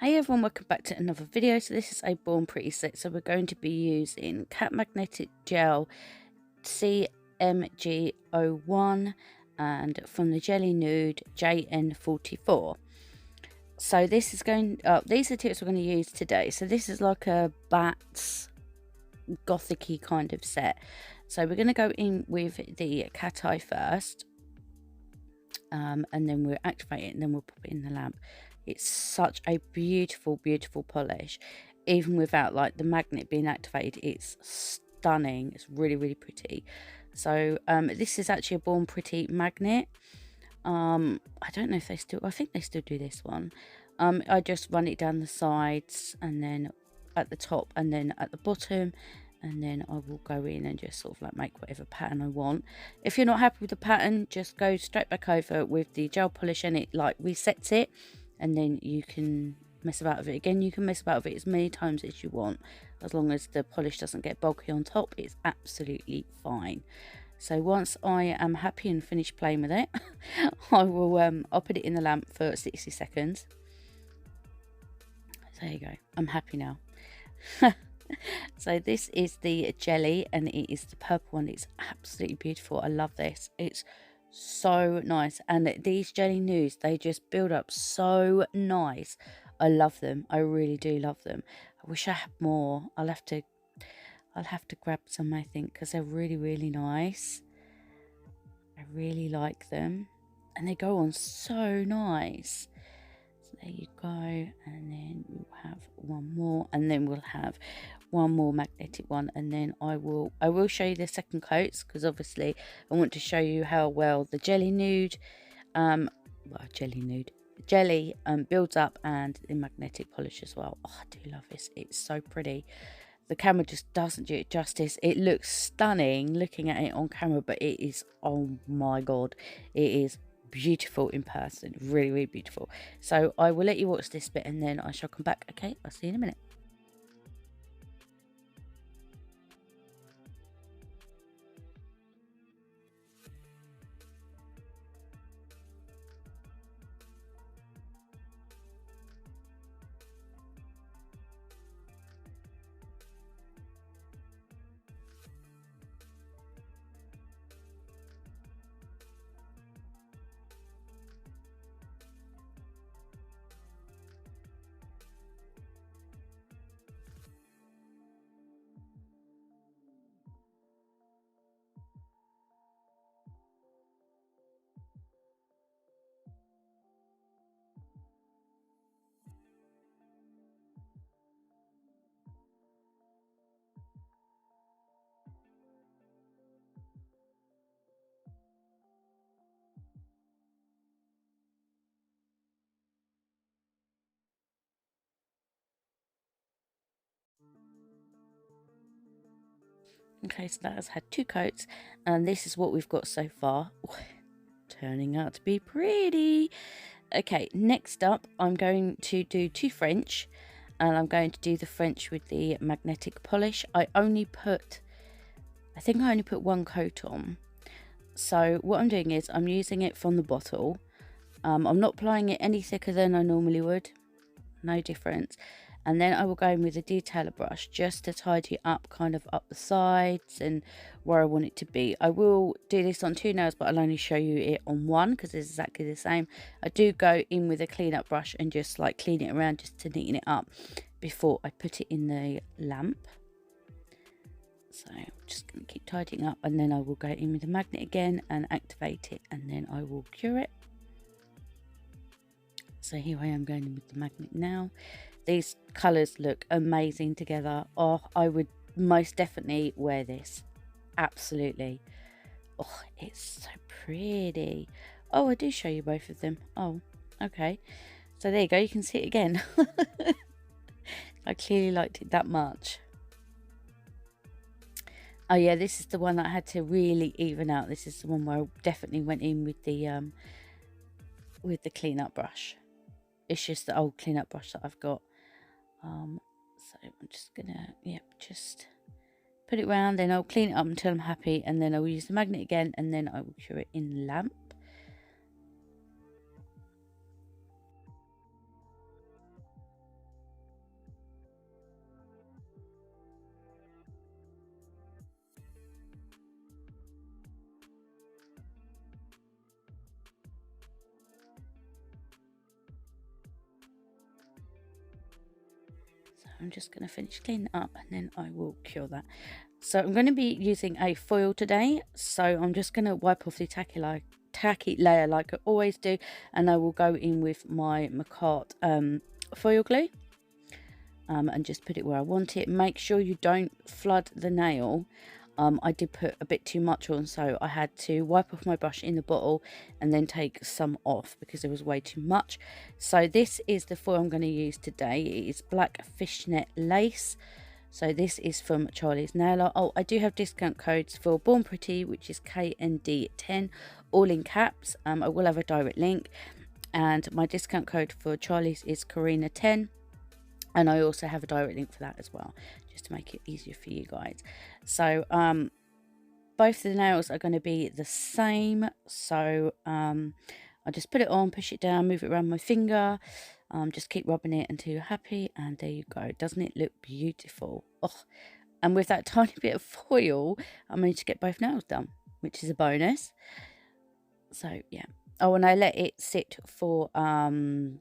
Hey everyone, welcome back to another video. So this is a Bornpretty set. So we're going to be using Cat Magnetic Gel CMG01 and from the Jelly Nude JN44. So this is these are the tips we're going to use today. So this is like a bats Gothic-y kind of set. So we're going to go in with the cat eye first, and then we'll activate it and then we'll pop it in the lamp. It's such a beautiful polish, even without like the magnet being activated. It's stunning. It's really pretty. So this is actually a Bornpretty magnet. I don't know if they still, I think they still do this one. I just run it down the sides and then at the top and then at the bottom, and then I will go in and just sort of like make whatever pattern I want. If you're not happy with the pattern, just go straight back over with the gel polish and it like resets it, and then you can mess about with it again. You can mess about with it as many times as you want, as long as the polish doesn't get bulky on top. It's absolutely fine. So once I am happy and finished playing with it, I will I'll put it in the lamp for 60 seconds. So there you go, I'm happy now. So this is the jelly and it is the purple one. It's absolutely beautiful. I love this. It's so nice, and these jelly nudes, they just build up so nice. I love them. I really do love them. I wish I had more. I'll have to grab some, I think, because they're really nice. I really like them and they go on so nice. So there you go, and then we'll have one more, and then we'll have one more magnetic one, and then I will show you the second coats, because obviously I want to show you how well the jelly nude jelly builds up, and the magnetic polish as well. Oh, I do love this. It's so pretty. The camera just doesn't do it justice. It looks stunning looking at it on camera, but it is, oh my god, it is beautiful in person. Really beautiful. So I will let you watch this bit and then I shall come back. Okay, I'll see you in a minute. Okay, so that has had two coats, and this is what we've got so far. Ooh, turning out to be pretty. Okay, next up I'm going to do two French, and I'm going to do the French with the magnetic polish. I think I only put one coat on. So what I'm doing is I'm using it from the bottle. I'm not applying it any thicker than I normally would, no difference. And then I will go in with a detailer brush just to tidy up kind of up the sides and where I want it to be. I will do this on two nails, but I'll only show you it on one because it's exactly the same. I do go in with a clean up brush and just like clean it around just to neaten it up before I put it in the lamp. So I'm just going to keep tidying up, and then I will go in with the magnet again and activate it, and then I will cure it. So here I am going in with the magnet now. These colours look amazing together. Oh, I would most definitely wear this. Absolutely. Oh, it's so pretty. Oh, I do show you both of them. Oh, okay. So there you go. You can see it again. I clearly liked it that much. Oh yeah, this is the one that I had to really even out. This is the one where I definitely went in with the clean-up brush. It's just the old clean-up brush that I've got. So I'm just gonna, just put it round, then I'll clean it up until I'm happy, and then I'll use the magnet again, and then I will cure it in the lamp. I'm just going to finish cleaning up and then I will cure that. So I'm going to be using a foil today, so I'm just going to wipe off the tacky layer like I always do, and I will go in with my Macart foil glue and just put it where I want it. Make sure you don't flood the nail. I did put a bit too much on, so I had to wipe off my brush in the bottle and then take some off because there was way too much. So this is the foil I'm going to use today. It is black fishnet lace. So this is from Charlie's Nail Art. Oh, I do have discount codes for Bornpretty, which is KND10, all in caps. I will have a direct link. And my discount code for Charlie's is Karina10. And I also have a direct link for that as well, just to make it easier for you guys. So both the nails are going to be the same. So I just put it on, push it down, move it around my finger. Just keep rubbing it until you're happy, and there you go. Doesn't it look beautiful? Oh, and with that tiny bit of foil, I managed to get both nails done, which is a bonus. So yeah. Oh, and I let it sit for 30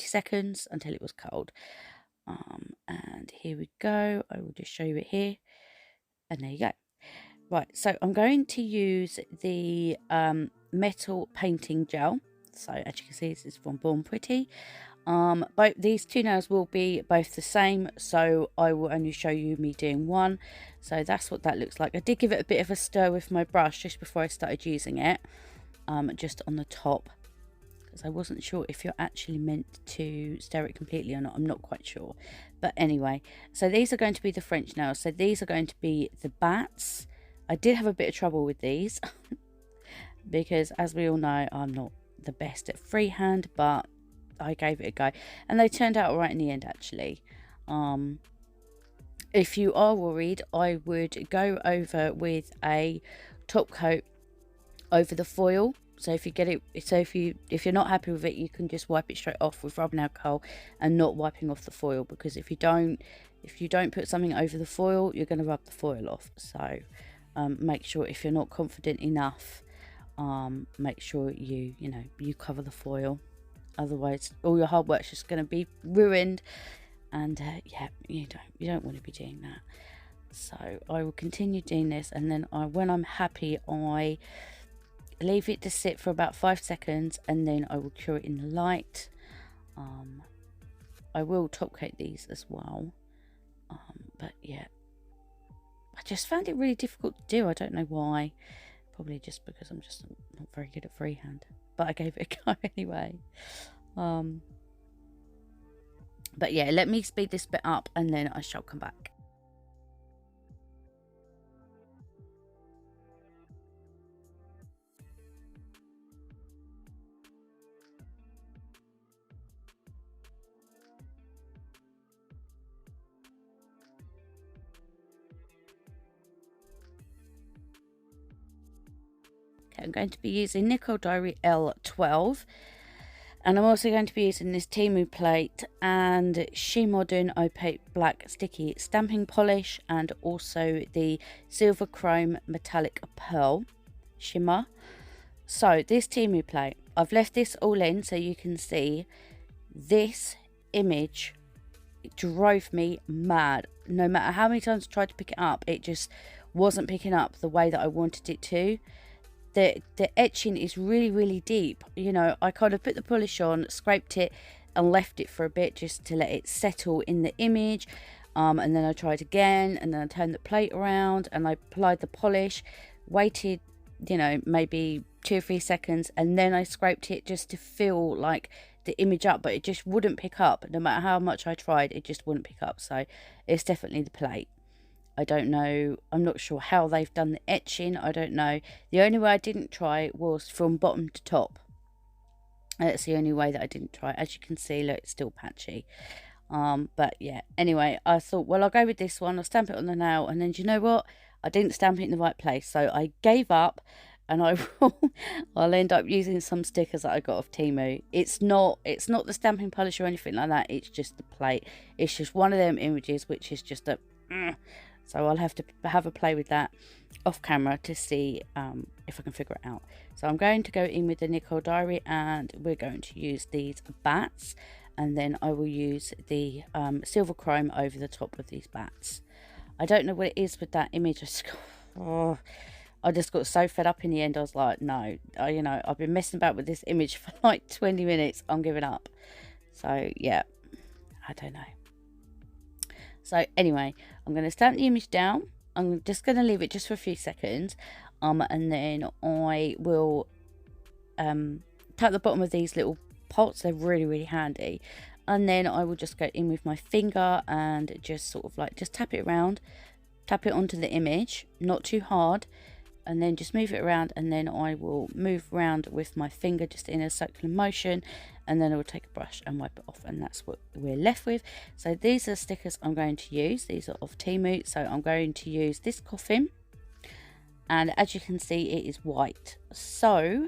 seconds until it was cold. And here we go. I will just show you it here, and there you go. Right, so I'm going to use the metal painting gel. So as you can see, this is from Bornpretty. Both these two nails will be both the same, so I will only show you me doing one. So that's what that looks like. I did give it a bit of a stir with my brush just before I started using it, just on the top, because I wasn't sure if you're actually meant to stir it completely or not. I'm not quite sure, but anyway, so these are going to be the French nails. So these are going to be the bats. I did have a bit of trouble with these because, as we all know, I'm not the best at freehand, but I gave it a go and they turned out right in the end, actually. If you are worried, I would go over with a top coat over the foil. So if you get it, so if you're not happy with it, you can just wipe it straight off with rubbing alcohol and not wiping off the foil, because if you don't put something over the foil, you're going to rub the foil off. So make sure, if you're not confident enough, make sure you cover the foil. Otherwise all your hard work's just going to be ruined, and yeah, you don't want to be doing that. So I will continue doing this, and then when I'm happy, I leave it to sit for about 5 seconds, and then I will cure it in the light. I will top coat these as well, but yeah, I just found it really difficult to do. I don't know why. Probably just because I'm just not very good at freehand, but I gave it a go anyway. But yeah, let me speed this bit up and then I shall come back. Okay, I'm going to be using Nicole Diary L12, and I'm also going to be using this Temu plate and Shemodern opaque black sticky stamping polish, and also the silver chrome metallic pearl shimmer. So this Temu plate, I've left this all in so you can see this image. It drove me mad. No matter how many times I tried to pick it up, it just wasn't picking up the way that I wanted it to. The etching is really deep. I kind of put the polish on, scraped it and left it for a bit just to let it settle in the image, and then I tried again, and then I turned the plate around and I applied the polish, waited maybe 2 or 3 seconds, and then I scraped it just to fill like the image up, but it just wouldn't pick up. No matter how much I tried, it just wouldn't pick up. So it's definitely the plate. I don't know, I'm not sure how they've done the etching. I don't know. The only way I didn't try was from bottom to top. That's the only way that I didn't try. As you can see, look, it's still patchy. But yeah, anyway, I thought, well, I'll go with this one. I'll stamp it on the nail, and then do you know what? I didn't stamp it in the right place, so I gave up, and I'll end up using some stickers that I got off Temu. It's not the stamping polish or anything like that. It's just the plate. It's just one of them images, which is just a. So I'll have to have a play with that off camera to see if I can figure it out. So I'm going to go in with the Nicole Diary, and we're going to use these bats. and then I will use the silver chrome over the top of these bats. I don't know what it is with that image. I just got so fed up in the end. I was like, no, you know, I've been messing about with this image for like 20 minutes. I'm giving up. So yeah, I don't know. So anyway, I'm going to stamp the image down. I'm just going to leave it just for a few seconds. And then I will tap the bottom of these little pots. They're really, really handy. And then I will just go in with my finger and just sort of like, just tap it around. Tap it onto the image, not too hard. And then just move it around, and then I will move around with my finger just in a circular motion, and then I will take a brush and wipe it off, and that's what we're left with. So these are stickers I'm going to use. These are of Temu, so I'm going to use this coffin, and as you can see it is white. So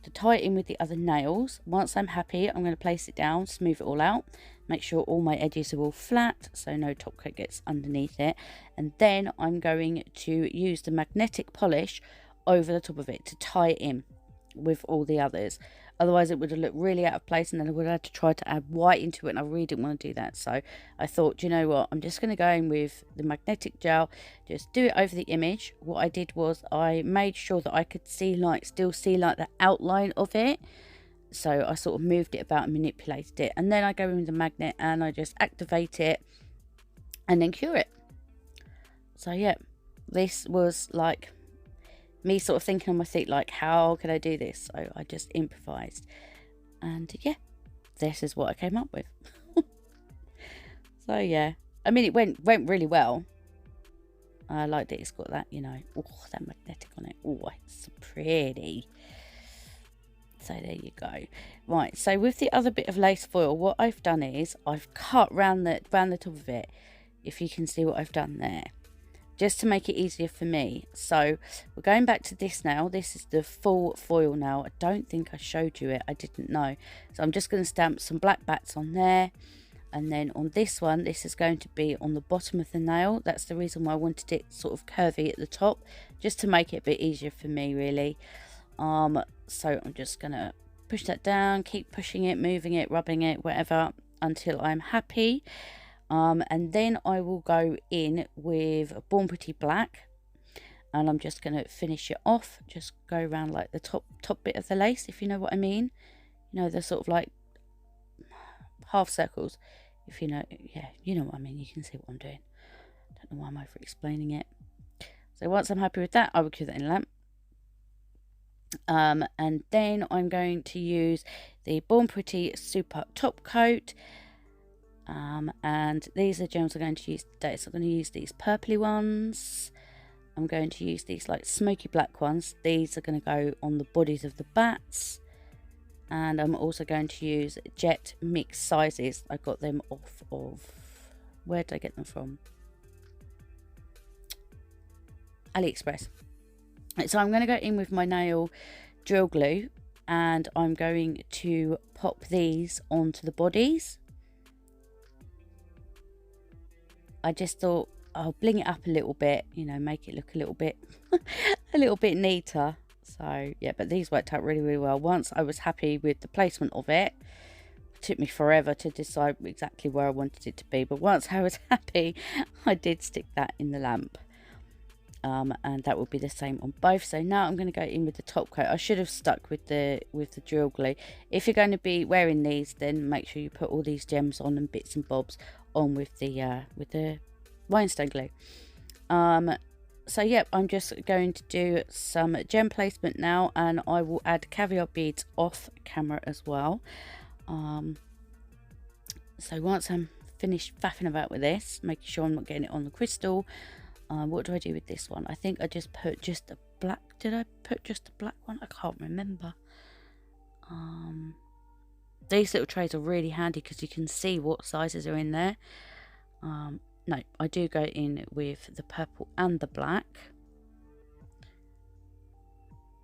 to tie it in with the other nails, once I'm happy, I'm going to place it down, smooth it all out, make sure all my edges are all flat so no top coat gets underneath it, and then I'm going to use the magnetic polish over the top of it to tie it in with all the others. Otherwise it would have looked really out of place, and then I would have had to try to add white into it, and I really didn't want to do that. So I thought, you know what, I'm just going to go in with the magnetic gel, just do it over the image. What I did was I made sure that I could see, like, still see like the outline of it. So I sort of moved it about and manipulated it, and then I go in with the magnet and I just activate it and then cure it. So yeah, this was like me sort of thinking on my feet, like, how can I do this? So I just improvised, and yeah, this is what I came up with. So yeah, I mean, it went really well. I liked it. It's got that, you know, oh, that magnetic on it. Oh, it's so pretty. So there you go. Right, so with the other bit of lace foil, what I've done is I've cut round the top of it, if you can see what I've done there, just to make it easier for me. So we're going back to this now. This is the full foil now. I don't think I showed you it. I didn't know. So I'm just going to stamp some black bats on there. And then on this one, this is going to be on the bottom of the nail. That's the reason why I wanted it sort of curvy at the top, just to make it a bit easier for me, really. So I'm just going to push that down, keep pushing it, moving it, rubbing it, whatever, until I'm happy. And then I will go in with Bornpretty black, and I'm just going to finish it off. Just go around like the top bit of the lace, if you know what I mean. You know, the sort of like half circles, if you know. Yeah, you know what I mean. You can see what I'm doing. Don't know why I'm over explaining it. So once I'm happy with that, I will cure that in a lamp. And then I'm going to use the Bornpretty Super Top Coat, and these are gems I'm going to use today. So I'm going to use these purpley ones. I'm going to use these like smoky black ones. These are going to go on the bodies of the bats, and I'm also going to use jet mix sizes. I got them off of, where did I get them from? AliExpress. So I'm going to go in with my nail drill glue, and I'm going to pop these onto the bodies. I just thought I'll bling it up a little bit, you know, make it look a little bit neater. So yeah, but these worked out really well. Once I was happy with the placement of it, it took me forever to decide exactly where I wanted it to be, but once I was happy, I did stick that in the lamp. And that will be the same on both. So now I'm going to go in with the top coat. I should have stuck with the drill glue. If you're going to be wearing these, then make sure you put all these gems on and bits and bobs on with the rhinestone glue. So yep, I'm just going to do some gem placement now, and I will add caviar beads off camera as well. So once I'm finished faffing about with this, making sure I'm not getting it on the crystal. What do I do with this one? I think I just put just a black. Did I put just a black one? I can't remember. These little trays are really handy because you can see what sizes are in there. No, I do go in with the purple and the black.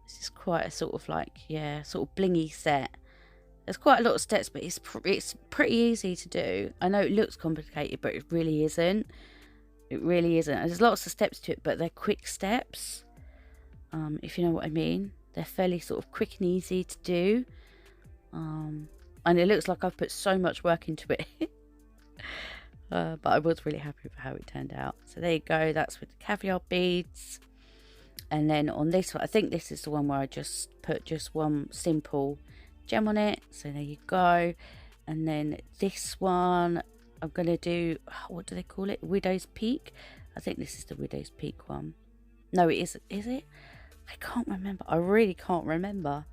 This is quite a sort of like, yeah, sort of blingy set. There's quite a lot of steps, but it's pretty easy to do. I know it looks complicated, but it really isn't. It really isn't. There's lots of steps to it, but they're quick steps. If you know what I mean. They're fairly sort of quick and easy to do. And it looks like I've put so much work into it. But I was really happy with how it turned out. So there you go, that's with the caviar beads. And then on this one, I think this is the one where I just put just one simple gem on it. So there you go. And then this one, I'm going to do, what do they call it? Widow's Peak. I think this is the Widow's Peak one. No, it isn't. Is it? I can't remember. I really can't remember.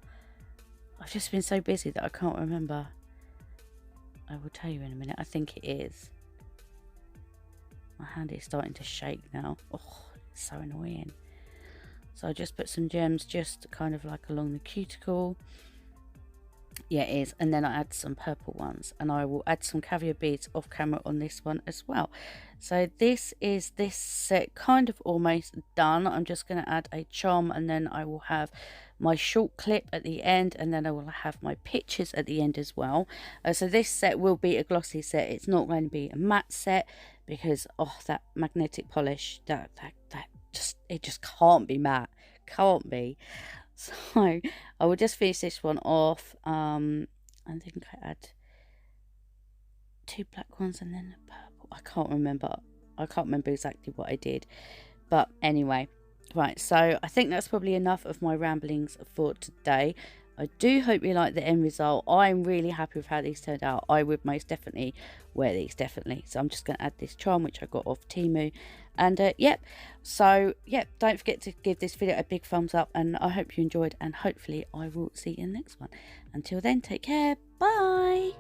I've just been so busy that I can't remember. I will tell you in a minute. I think it is. My hand is starting to shake now. Oh, it's so annoying. So I just put some gems just kind of like along the cuticle. Yeah, it is. And then I add some purple ones, and I will add some caviar beads off camera on this one as well. So this is this set kind of almost done. I'm just going to add a charm, and then I will have my short clip at the end, and then I will have my pictures at the end as well. So this set will be a glossy set. It's not going to be a matte set because that magnetic polish, it just can't be matte. Can't be. So I will just finish this one off. I think I add 2 black ones and then a purple. I can't remember exactly what I did, but anyway, right, so I think that's probably enough of my ramblings for today. I do hope you like the end result. I'm really happy with how these turned out. I would most definitely wear these, definitely. So I'm just going to add this charm, which I got off Temu. And don't forget to give this video a big thumbs up, and I hope you enjoyed, and hopefully I will see you in the next one. Until then, take care. Bye.